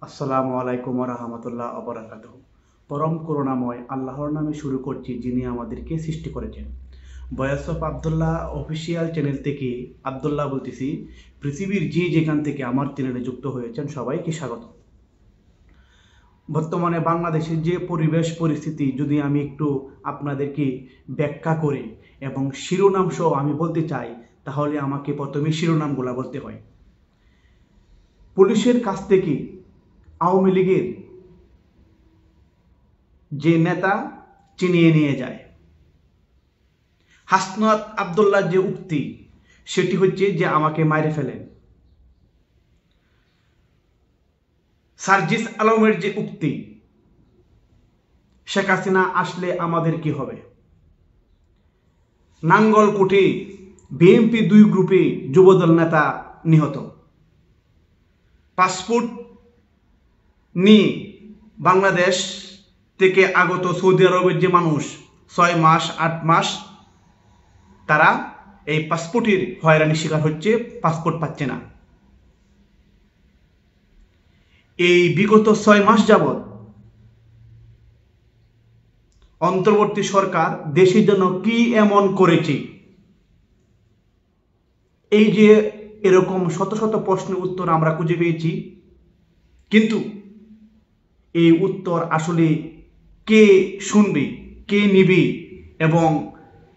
আসসালামু আলাইকুম রহমতুল্লাহ অবরাকাতুহ। পরম করুণাময় আল্লাহর নামে শুরু করছি, যিনি আমাদেরকে সৃষ্টি করেছেন। Voice of Abdullah official channel থেকে আবদুল্লাহ বলতেছি। পৃথিবীর যেখান থেকে আমার চ্যানেলে যুক্ত হয়েছেন সবাইকে স্বাগত। বর্তমানে বাংলাদেশের যে পরিবেশ পরিস্থিতি যদি আমি একটু আপনাদেরকে ব্যাখ্যা করি এবং শিরোনাম সহ আমি বলতে চাই, তাহলে আমাকে প্রথমে শিরোনামগুলো বলতে হয়। পুলিশের কাছ থেকে আওয়ামী লীগের যে নেতা চিনিয়ে নিয়ে যায়, হাসনাত আবদুল্লাহ যে উক্তি, সেটি হচ্ছে যে আমাকে মাইরে ফেলেন। সার্জিস আলমের যে উক্তি, শেখ হাসিনা আসলে আমাদের কি হবে। নাঙ্গলকোটে বিএনপি 2 গ্রুপে যুবদল নেতা নিহত। পাসপোর্ট নিয়ে বাংলাদেশ থেকে আগত সৌদি আরবের যে মানুষ 6 মাস 8 মাস তারা এই পাসপোর্টের হয়রানির শিকার হচ্ছে, পাসপোর্ট পাচ্ছে না। এই বিগত 6 মাস যাবৎ অন্তর্বর্তী সরকার দেশের জন্য কি এমন করেছে, এই যে এরকম শত শত প্রশ্নের উত্তর আমরা খুঁজে পেয়েছি, কিন্তু এই উত্তর আসলে কে শুনবে, কে নিবে এবং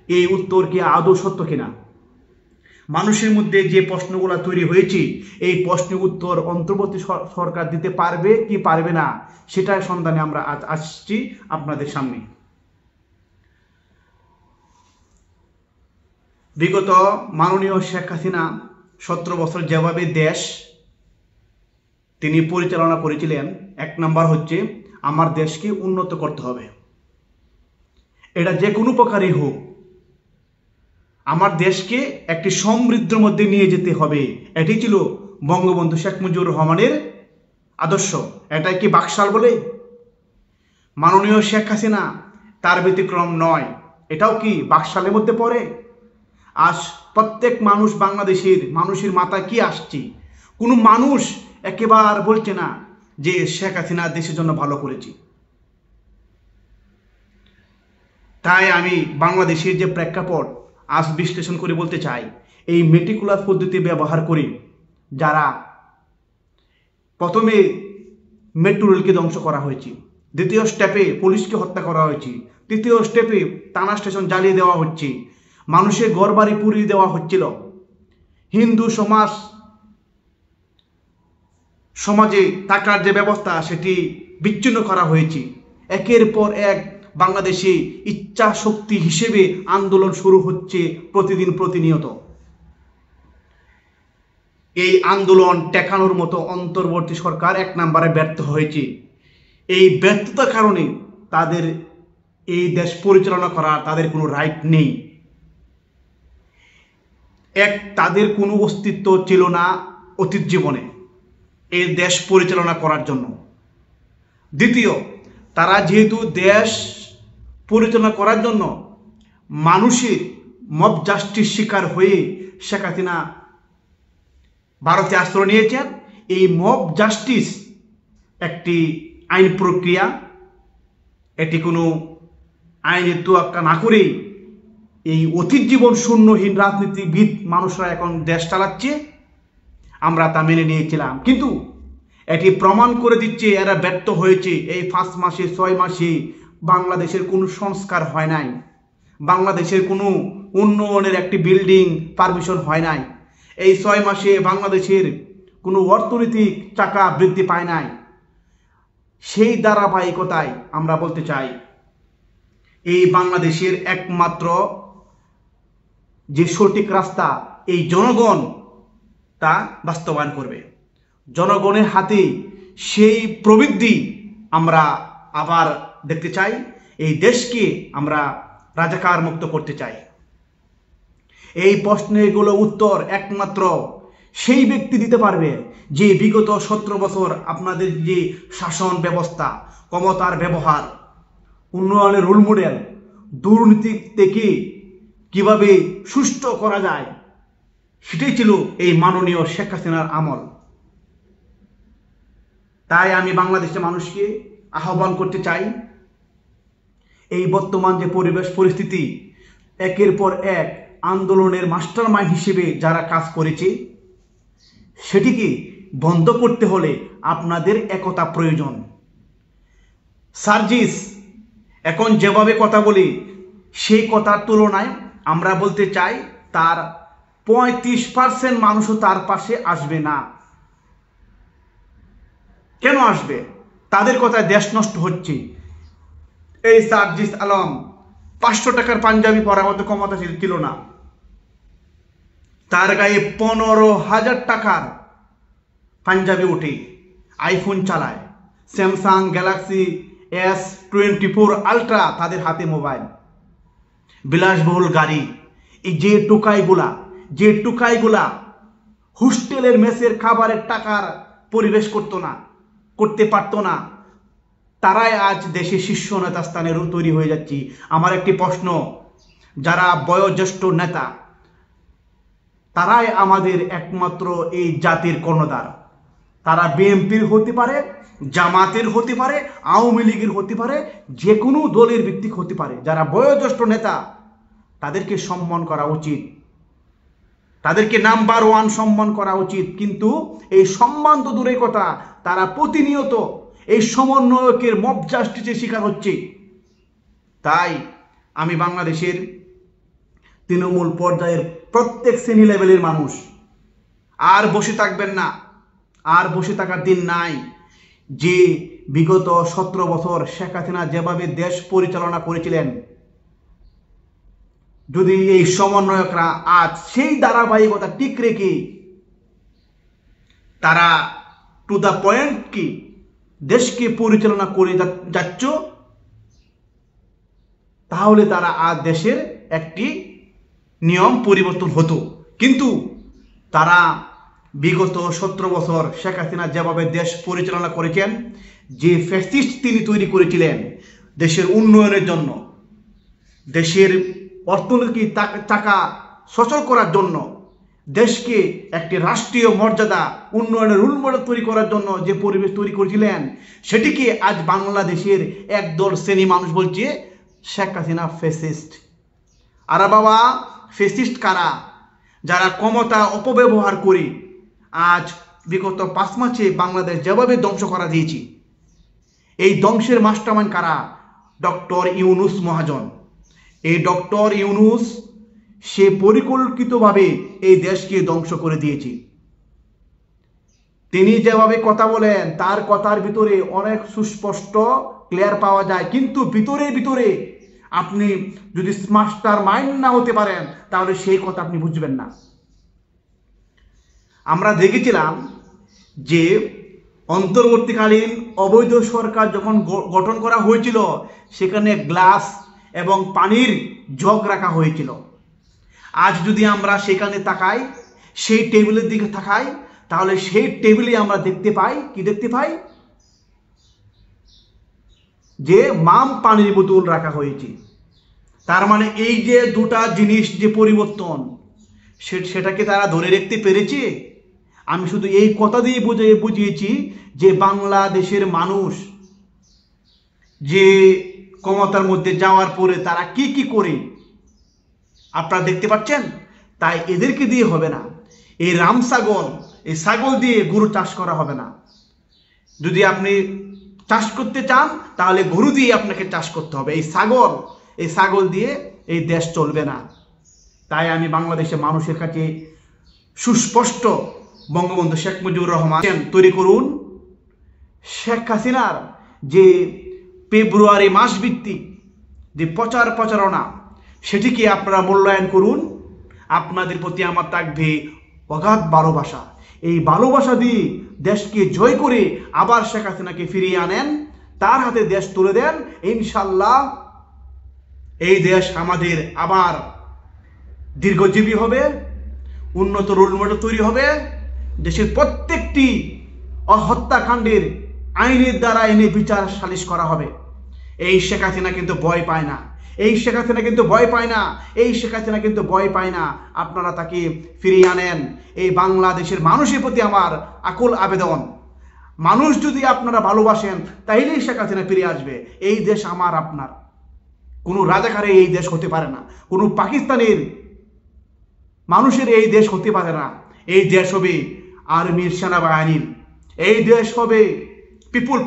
এই উত্তর কি আদৌ সত্য কিনা। মানুষের মধ্যে যে প্রশ্নগুলো তৈরি হয়েছে, এই প্রশ্নের উত্তর অন্তর্বর্তী সরকার দিতে পারবে কি পারবে না, সেটার সন্ধানে আমরা আজ আসছি আপনাদের সামনে। বিগত মাননীয় শেখ হাসিনা 17 বছর যেভাবে দেশ তিনি পরিচালনা করেছিলেন, 1 নাম্বার হচ্ছে আমার দেশকে উন্নত করতে হবে। এটা যে কোনো প্রকারই হোক, আমার দেশকে একটি সমৃদ্ধির মধ্যে নিয়ে যেতে হবে। এটি ছিল বঙ্গবন্ধু শেখ মুজিবুর রহমানের আদর্শ। এটাই কি বাকশাল বলে? মাননীয় শেখ হাসিনা তার ব্যতিক্রম নয়। এটাও কি বাকশালের মধ্যে পড়ে? আজ প্রত্যেক মানুষ, বাংলাদেশের মানুষের মাথায় কি আসছে? কোনো মানুষ একেবারে বলছে না যে শেখ হাসিনা দেশের জন্য ভালো করেছে। তাই আমি বাংলাদেশের যে প্রেক্ষাপট আজ বিশ্লেষণ করে বলতে চাই, এই মেটিকুলাস পদ্ধতি ব্যবহার করে যারা প্রথমে মেট্রো রেলকে ধ্বংস করা হয়েছে, দ্বিতীয় স্টেপে পুলিশকে হত্যা করা হয়েছে, তৃতীয় স্টেপে থানা স্টেশন জ্বালিয়ে দেওয়া হচ্ছে, মানুষের ঘরবাড়ি পুড়িয়ে দেওয়া হচ্ছিল, হিন্দু সমাজে থাকার যে ব্যবস্থা সেটি বিচ্ছিন্ন করা হয়েছে। একের পর এক বাংলাদেশে ইচ্ছা শক্তি হিসেবে আন্দোলন শুরু হচ্ছে প্রতিনিয়ত। এই আন্দোলন ঠেকানোর মতো অন্তর্বর্তী সরকার 1 নম্বরে ব্যর্থ হয়েছে। এই ব্যর্থতার কারণে তাদের এই দেশ পরিচালনা করার তাদের কোনো রাইট নেই। তাদের কোনো অস্তিত্ব ছিল না অতীত জীবনে এই দেশ পরিচালনা করার জন্য। দ্বিতীয়, তারা যেহেতু দেশ পরিচালনা করার জন্য মানুষের মব জাস্টিস শিকার হয়ে শেখ হাসিনা ভারতে আশ্রয় নিয়েছেন, এই মব জাস্টিস একটি আইন প্রক্রিয়া। এটি কোনো আইনের তোয়াক্কা না করেই এই অতীত জীবন শূন্যহীন রাজনীতিবিদ মানুষরা এখন দেশ চালাচ্ছে, আমরা তা মেনে নিয়েছিলাম। কিন্তু এটি প্রমাণ করে দিচ্ছে এরা ব্যর্থ হয়েছে। এই 5 মাসে 6 মাসে বাংলাদেশের কোনো সংস্কার হয় নাই, বাংলাদেশের কোনো উন্নয়নের একটি বিল্ডিং পারমিশন হয় নাই, এই 6 মাসে বাংলাদেশের কোনো অর্থনৈতিক চাকা বৃদ্ধি পায় নাই। সেই ধারাবাহিকতায় আমরা বলতে চাই, এই বাংলাদেশের একমাত্র যে সঠিক রাস্তা, এই জনগণ তা বাস্তবায়ন করবে। জনগণের হাতে সেই প্রবৃদ্ধি আমরা আবার দেখতে চাই। এই দেশকে আমরা রাজাকার মুক্ত করতে চাই। এই প্রশ্নগুলো উত্তর একমাত্র সেই ব্যক্তি দিতে পারবে যে বিগত 17 বছর আপনাদের যে শাসন ব্যবস্থা, ক্ষমতার ব্যবহার, উন্নয়নের রোল মডেল, দুর্নীতি থেকে কিভাবে সুষ্ঠু করা যায়, সেটাই ছিল এই মাননীয় শেখ হাসিনার আমল। তাই আমি বাংলাদেশের মানুষকে আহ্বান করতে চাই, এই বর্তমান যে পরিবেশ পরিস্থিতি, একের পর এক আন্দোলনের মাস্টার মাইন্ড হিসেবে যারা কাজ করেছে, সেটিকে বন্ধ করতে হলে আপনাদের একতা প্রয়োজন। সার্জিস এখন যেভাবে কথা বলি, সেই কথার তুলনায় আমরা বলতে চাই তার 35% মানুষও তার পাশে আসবে না। কেন আসবে? তাদের কথায় দেশ নষ্ট হচ্ছে। এই সার্জিস আলম 500 টাকার পাঞ্জাবি পরার মতো ক্ষমতা ছিল না, তার গায়ে 15,000 টাকার পাঞ্জাবি উঠে, আইফোন চালায়, স্যামসাং গ্যালাক্সি S24 আলট্রা তাদের হাতে মোবাইল, বিলাসবহুল গাড়ি। এই যে টুকাইগুলা হোস্টেলের মেসের খাবারের টাকার পরিবেশ করতে পারতো না, তারাই আজ দেশে শীর্ষ নেতা স্থানে তৈরি হয়ে যাচ্ছে। আমার একটি প্রশ্ন, যারা বয়োজ্যেষ্ঠ নেতা, তারাই আমাদের একমাত্র এই জাতির কর্ণধার। তারা বিএনপির হতে পারে, জামাতের হতে পারে, আওয়ামী লীগের হতে পারে, যে কোনো দলের ভিত্তিক হতে পারে। যারা বয়োজ্যেষ্ঠ নেতা, তাদেরকে সম্মান করা উচিত, তাদেরকে নাম্বার 1 সম্মান করা উচিত। কিন্তু এই সম্মান তো দূরের কথা, তারা প্রতিনিয়ত এই সমন্বয়কের মব জাস্টিসের শিকার হচ্ছে। তাই আমি বাংলাদেশের তৃণমূল পর্যায়ের প্রত্যেক শ্রেণী লেভেলের মানুষ আর বসে থাকবেন না, আর বসে থাকার দিন নাই। যে বিগত 17 বছর শেখ হাসিনা যেভাবে দেশ পরিচালনা করেছিলেন, যদি এই সমন্বয়করা আজ সেই ধারাবাহিকতা ঠিক রেখে তারা টু দ্য পয়েন্ট কি দেশকে পরিচালনা করে যাচ্ছ, তাহলে তারা আজ দেশের একটি নিয়ম পরিবর্তন হতো। কিন্তু তারা বিগত 17 বছর শেখ হাসিনা যেভাবে দেশ পরিচালনা করেছেন, যে ফ্যাসিস্ট তিনি তৈরি করেছিলেন দেশের উন্নয়নের জন্য, দেশের অর্থনৈতিক টাকা সচল করার জন্য, দেশকে একটি রাষ্ট্রীয় মর্যাদা উন্নয়নের রুল মডেল তৈরি করার জন্য যে পরিবেশ তৈরি করেছিলেন, সেটিকে আজ বাংলাদেশের একদল শ্রেণী মানুষ বলছে শেখ হাসিনা ফ্যাসিস্ট। আর বাবা, ফ্যাসিস্ট কারা? যারা ক্ষমতা অপব্যবহার করে আজ বিগত 5 মাসে বাংলাদেশ যেভাবে ধ্বংস করা দিয়েছি, এই ধ্বংসের মাস্টারমাইন্ড কারা? ডক্টর ইউনূস মহাজন। এই ডক্টর ইউনূস সে পরিকল্পিতভাবে এই দেশকে ধ্বংস করে দিয়েছে। তিনি যেভাবে কথা বলেন, তার কথার ভিতরে অনেক সুস্পষ্ট ক্লিয়ার পাওয়া যায়, কিন্তু ভিতরে আপনি যদি মাস্টার মাইন্ড না হতে পারেন, তাহলে সেই কথা আপনি বুঝবেন না। আমরা দেখেছিলাম যে অন্তর্বর্তীকালীন অবৈধ সরকার যখন গঠন করা হয়েছিল, সেখানে গ্লাস এবং পানির জগ রাখা হয়েছিল। আজ যদি আমরা সেখানে তাকাই, সেই টেবিলের দিকে তাকাই, তাহলে সেই টেবিলে আমরা দেখতে পাই যে মাম পানির বোতল রাখা হয়েছে। তার মানে এই যে দুটা জিনিস যে পরিবর্তন, সেটাকে তারা ধরে রাখতে পেরেছে। আমি শুধু এই কথা দিয়ে বুঝিয়েছি যে বাংলাদেশের মানুষ যে ক্ষমতার মধ্যে যাওয়ার পরে তারা কি করে আপনারা দেখতে পাচ্ছেন। তাই এদেরকে দিয়ে হবে না। এই এই ছাগল দিয়ে গরু চাষ করা হবে না। যদি আপনি চাষ করতে চান, তাহলে গরু দিয়ে আপনাকে চাষ করতে হবে। এই ছাগল দিয়ে এই দেশ চলবে না। তাই আমি বাংলাদেশের মানুষের কাছে সুস্পষ্ট বঙ্গবন্ধু শেখ মুজিবুর রহমান তৈরি করুন। শেখ হাসিনার যে ফেব্রুয়ারি মাস ভিত্তিক যে প্রচারণা, সেটিকে আপনারা মূল্যায়ন করুন। আপনাদের প্রতি আমার থাকবে অগাধ ভালোবাসা। এই ভালোবাসা দিয়ে দেশকে জয় করে আবার শেখ হাসিনাকে ফিরিয়ে আনেন, তার হাতে দেশ তুলে দেন। ইনশাল্লাহ এই দেশ আমাদের আবার দীর্ঘজীবী হবে, উন্নত রোল মডেল তৈরি হবে। দেশের প্রত্যেকটি হত্যাকাণ্ডের আইনের দ্বারা এনে বিচার সালিশ করা হবে। এই শেখ হাসিনা কিন্তু ভয় পায় না। আপনারা তাকে ফিরিয়ে আনেন। এই বাংলাদেশের মানুষের প্রতি আমার আকুল আবেদন, মানুষ যদি আপনারা ভালোবাসেন তাইলেই শেখ হাসিনা ফিরে আসবে। এই দেশ আমার আপনার, কোনো রাজাকারে এই দেশ হতে পারে না, কোনো পাকিস্তানের মানুষের এই দেশ হতে পারে না। এই দেশ হবে আর্মির, সেনাবাহিনীর, এই দেশ হবে পিপুল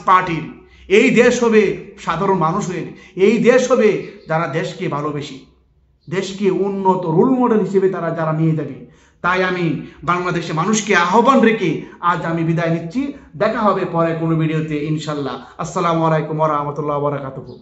পার্টির, এই দেশ হবে সাধারণ মানুষের, এই দেশ হবে যারা দেশকে ভালোবেসে, দেশকে উন্নত রোল মডেল হিসেবে তারা যারা নিয়ে যাবে। তাই আমি বাংলাদেশের মানুষকে আহ্বান রেখে আজ আমি বিদায় নিচ্ছি। দেখা হবে পরে কোনো ভিডিওতে ইনশাল্লাহ। আসসালামু আলাইকুম ওয়া রাহমাতুল্লাহি ওয়া বারাকাতুহু।